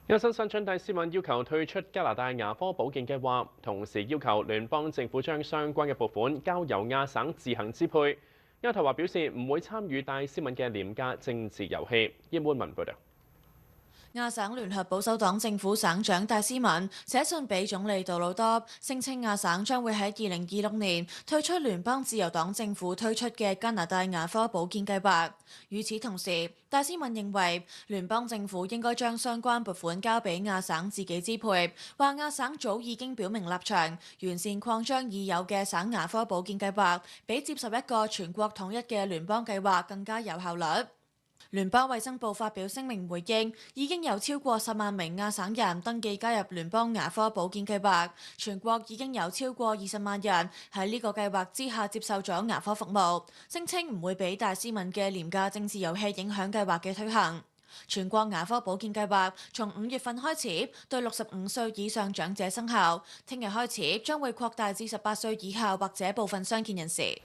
亞新新昌戴斯敏要求退出加拿大牙科保健計劃，同時要求聯邦政府將相關嘅撥款交由亞省自行支配。亞投話表示唔會參與戴斯敏嘅廉價政治遊戲。葉滿文報道。亞省聯合保守黨政府省長戴斯敏寫信俾總理杜魯多，聲稱亞省將會喺2026年退出聯邦自由黨政府推出嘅加拿大牙科保健計劃。與此同時，戴斯敏認為聯邦政府應該將相關撥款交俾亞省自己支配，話亞省早已經表明立場，完善擴張已有嘅省牙科保健計劃，比接受一個全國統一嘅聯邦計劃更加有效率。聯邦衛生部發表聲明回應，已經有超過10萬名亞省人登記加入聯邦牙科保健計劃，全國已經有超過20萬人喺呢個計劃之下接受咗牙科服務，聲稱唔會俾戴斯敏嘅廉價政治遊戲影響計劃嘅推行。全國牙科保健計劃從5月份開始對65歲以上長者生效，聽日開始將會擴大至18歲以下或者部分傷健人士。